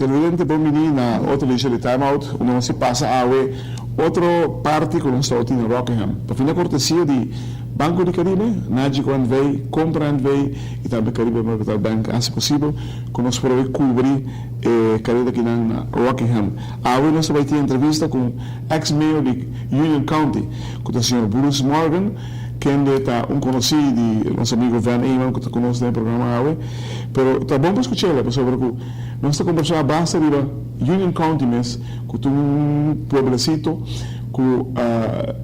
televidente bom menino na outra liga de timeout, onde se passa a outro parte com o Stoughton em Rockingham. Para fim da cortesia de Banco de Caribe, Naji quando veio, compra quando veio, e também Caribe Mercantile Bank, assim possível, que nós podemos cobrir a carreira aqui na Rockingham. Hoje nós vamos ter entrevista com ex-mayor de Union County, com o senhor Bruce Morgan, que está conhecido de nosso amigo Van Eyman, que está conosco no programa hoje. Mas está bom para escutar, pessoal, porque nós estamos conversando bastante de Union County, mas com um pueblecito com a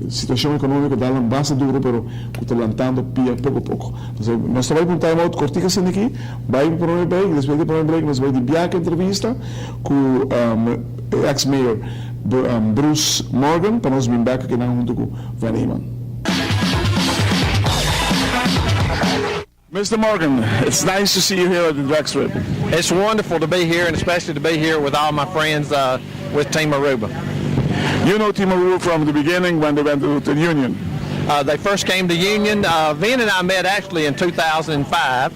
situação econômica dá bastante duro, mas está levantando pia pouco a pouco. Então, nós vamos perguntar uma cortica assim aqui, vai para o break, depois do break, nós vamos enviar a entrevista com o ex-mayor Bruce Morgan, para nós vir aqui junto com Van Eyman. Mr. Morgan, it's nice to see you here at the drag strip. It's wonderful to be here, and especially to be here with all my friends with Team Aruba. You know Team Aruba from the beginning when they went to the Union. They first came to Union. Vin and I met actually in 2005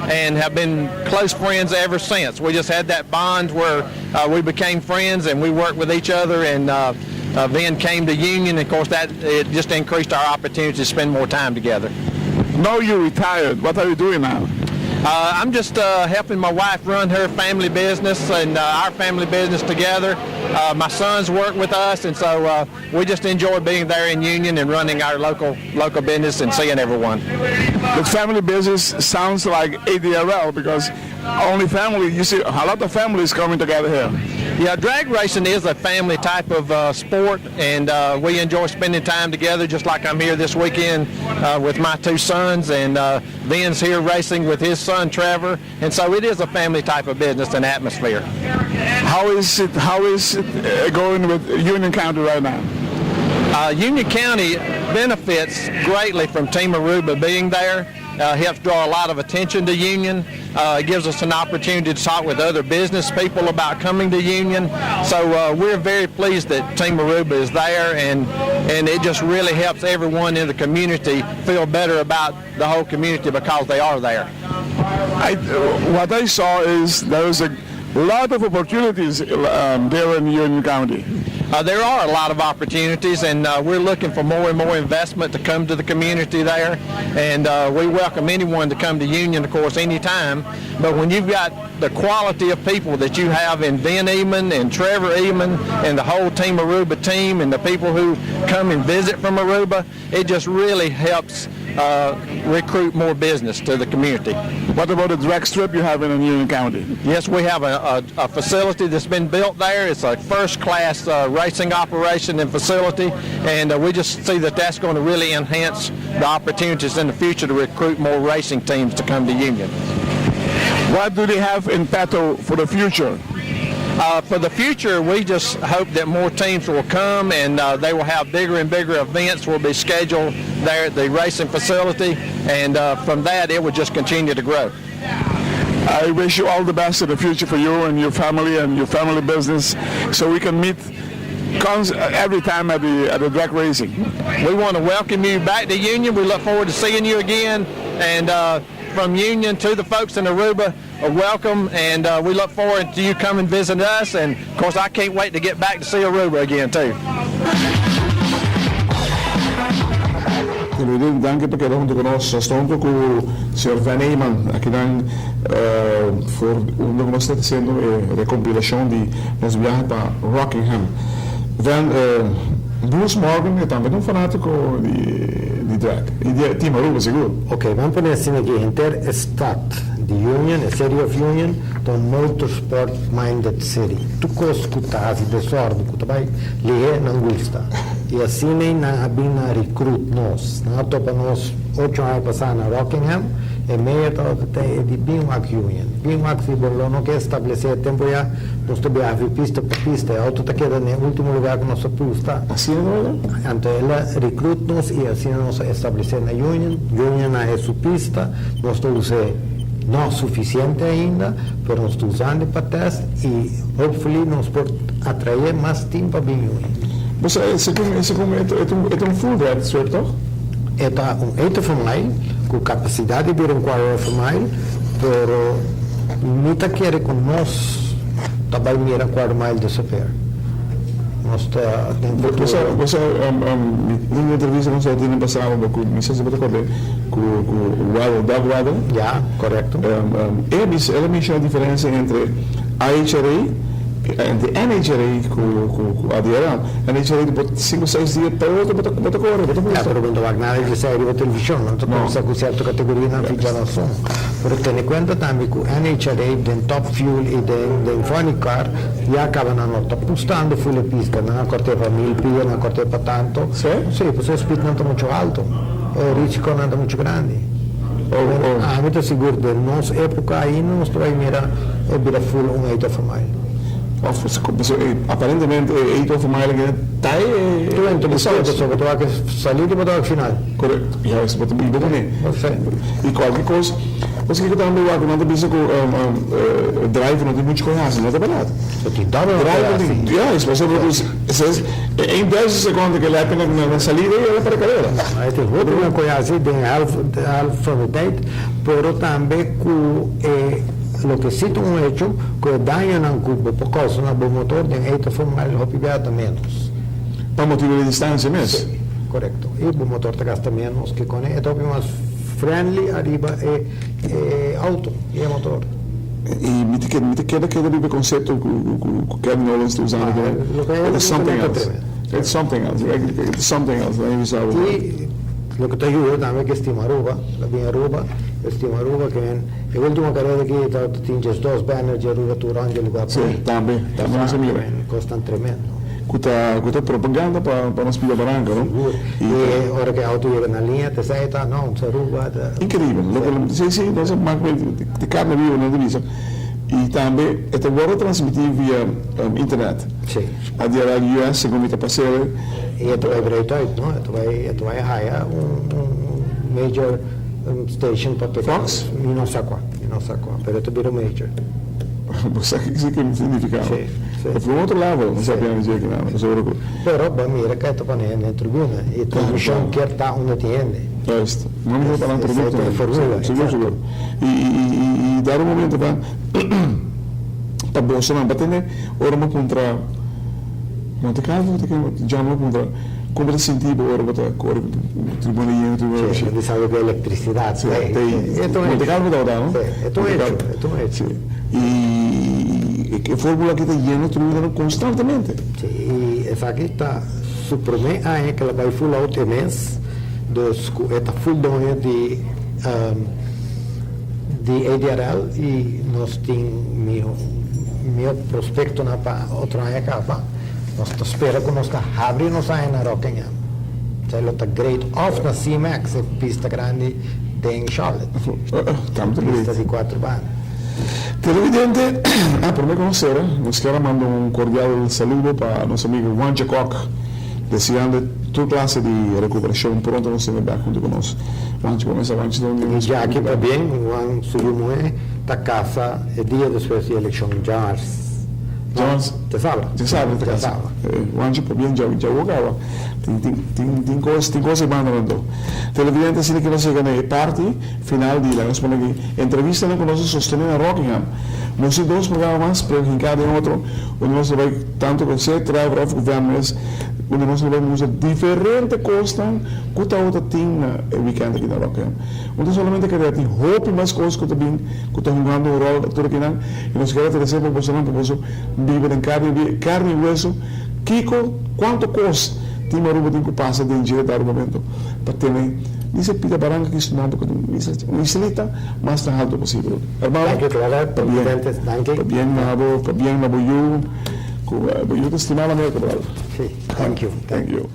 and have been close friends ever since. We just had that bond where we became friends and we worked with each other, and Vin came to Union, and of course that it just increased our opportunity to spend more time together. Now you're retired. What are you doing now? I'm just helping my wife run her family business and our family business together. My sons work with us, and so we just enjoy being there in Union and running our local business and seeing everyone. The family business sounds like ADRL because only family, you see a lot of families coming together here. Yeah, drag racing is a family type of sport, and we enjoy spending time together, just like I'm here this weekend with my two sons, and Vin's here racing with his son Trevor, and so it is a family type of business and atmosphere. How is it going with Union County right now? Union County benefits greatly from Team Aruba being there. Helps draw a lot of attention to Union. It gives us an opportunity to talk with other business people about coming to Union. So we're very pleased that Team Aruba is there, and it just really helps everyone in the community feel better about the whole community because they are there. What I saw is there's a lot of opportunities there in Union County. There are a lot of opportunities, and we're looking for more and more investment to come to the community there, and we welcome anyone to come to Union, of course, anytime. But when you've got the quality of people that you have in Vin Eamon and Trevor Eamon and the whole Team Aruba team and the people who come and visit from Aruba, it just really helps recruit more business to the community. What about the drag strip you have in Union County? Yes, we have a facility that's been built there. It's a first-class racing operation and facility, and we just see that that's going to really enhance the opportunities in the future to recruit more racing teams to come to Union. What do they have in petto for the future? For the future, we just hope that more teams will come, and they will have bigger and bigger events will be scheduled there at the racing facility, and from that it will just continue to grow. I wish you all the best in the future for you and your family business, so we can meet every time at the drag racing. We want to welcome you back to Union. We look forward to seeing you again, and from Union to the folks in Aruba, welcome, and we look forward to you coming and visiting us, and of course I can't wait to get back to see Aruba again too. Televidente, anche perché era junto con noi, sto con il signor Van Eyman, aqui onde nós estamos fazendo a recompilação de nos viagens para Rockingham. Bruce Morgan é também fanático de drag, e de Team Aruba, seguro? Ok, vamos poner assim aqui, Interstat de Union, a City of Union, the motorsport-minded city. Tu escutas de sordo, que tu vai ler na Augusta. E assim nem na abina recruit nós. Na topa nós 8 anos passar na Rockingham, e meia de BIMWAC Union. BIMWAC se bolou não quer estabelecer tempo já, nós também a pista por pista, a auto está queda no último lugar que nós aposta. Assim não é? Então ela recruit nós e assim nós estabelecer na Union. Union é sua pista, nós estamos não é suficiente ainda, mas nós estamos usando para teste e, hopefully, nós podemos atrair mais tempo para BIM Union. Você é um full drag, certo? É um 8 mile, com capacidade de um 4 mile, mas não quer que nós também mira 4 miles de super. Nós está Você em uma entrevista com o Saltino passava com o Mr. Zabatacobe, com o Doug Waddle. já, correto. Ela mencionou a diferença entre IHRA, entre NHRA com a DRL. NHRA depois 5 ou 6 dias para outro, bota correr, bota Ja, música. pero quando vai nada de série de televisão, não começa com certa categoria na figuração. Pero tem conta também que o NHRA, den Top Fuel e den Funny Car, já acaba na nota postando full pista, na corte para 1000 pia, na corte para tanto. Sim, pues o speed não está muito alto, o risco não está muito grande. A mim está seguro, de nossa época aí, nós vai mirar, vira full 8 of a mile. Aparentemente, 8 of a mile está Tu entras no salto, só que tu vai sair e botar ao final. correto. Já, isso pode ir bem. E qualquer coisa, você que também vai quando pensa com drive não tem muito conhece, não é barato. Só te dá uma Drive, já, isso você produz, em 10 segundos que ele apenas na salida e ela para a cadeira. Aí tem outra coisa assim, tem half from the date, pero também que lo que cita um hecho que daño no cubo por causa do bom motor tem 8 of a mile hopigada menos. Para motivo de distância mesmo. Sim, correto. E o motor te gasta menos que com é top mais friendly arriba é alto e é motor. E me queda aquele conceito que o Kevin Nolan está usando. It's something else. It's something else. It's something else. E lo que te ayuda também que estimaruba, la bingaruba, estimaruba que a última carreira que tinha 2 banners de aruba tu range lugar. Sim, também se mira. Custam tremendo. Cuta propaganda para nós pilhar barranca, não? E hora que o auto chega na linha, te sai, não, se aruba. Incrível. Sim, nós é mais de carne viva na divisa. E também, é agora transmitir via internet. Sim. A diária US, como está passando. E tu vai break não? Tu vai hire major station para pegar. Fox? E não sei qual, mas tu vira major. Você que isso que significava. Sim. É para um outro lado, não sabia dizer que nada. Pero, mira que tu põe na tribuna e tu não quer estar onde te ende. É isso. Vamos falar um produto. Seguro. E dar um momento para Bolsonaro, para ter uma contra Monte Carlo, já não contra incentivo agora para tribuna e Sim, ele sabe que é eletricidade. Monte Carlo está não? É hecho. E que fórmula que está lleno de tribuna constantemente. Sim, e essa aqui está supreme aí que ela vai full out mês. Está full dono de ADRL e nós temos meu prospecto na outra capa. Nós esperamos que nós abrimos na Rockingham. Então, está great off na C-Max, pista grande em Charlotte. Pista de 4 bandas. Televidente, por me conocer, nos quero mandar um cordial saludo para nosso amigo Juan Jacob, deseando toda classe de recuperação pronto nos ver junto conosco. Juan, começa a E já aqui também, Juan subimos da casa o dia depois da eleição Jones, te sabe? Juan Jacob bem já jogava. Tem coisas mandando. Televidente, se que você ganha parte final de lá, nós falamos aqui, entrevista com nós sostenido na Rockingham. Nós temos 2 programas, pero em cada outro, onde nós vai tanto com você, driver of governments, onde nós vamos usar diferentes coisas que está outra team na weekend aqui na Rockingham. Onde solamente queria ter roupa mais coisas que também que está jogando um rol tudo aqui não, e nós queremos oferecer para você viver em carne e hueso, Kiko, quanto custa? Tem uma roupa que passa de direto ao momento para ter Dice Pita Barranca que estudando com uma islita mais tão alto possível. Para bem na boiú, boiú estimada minha quebrada. Thank you. Thank you.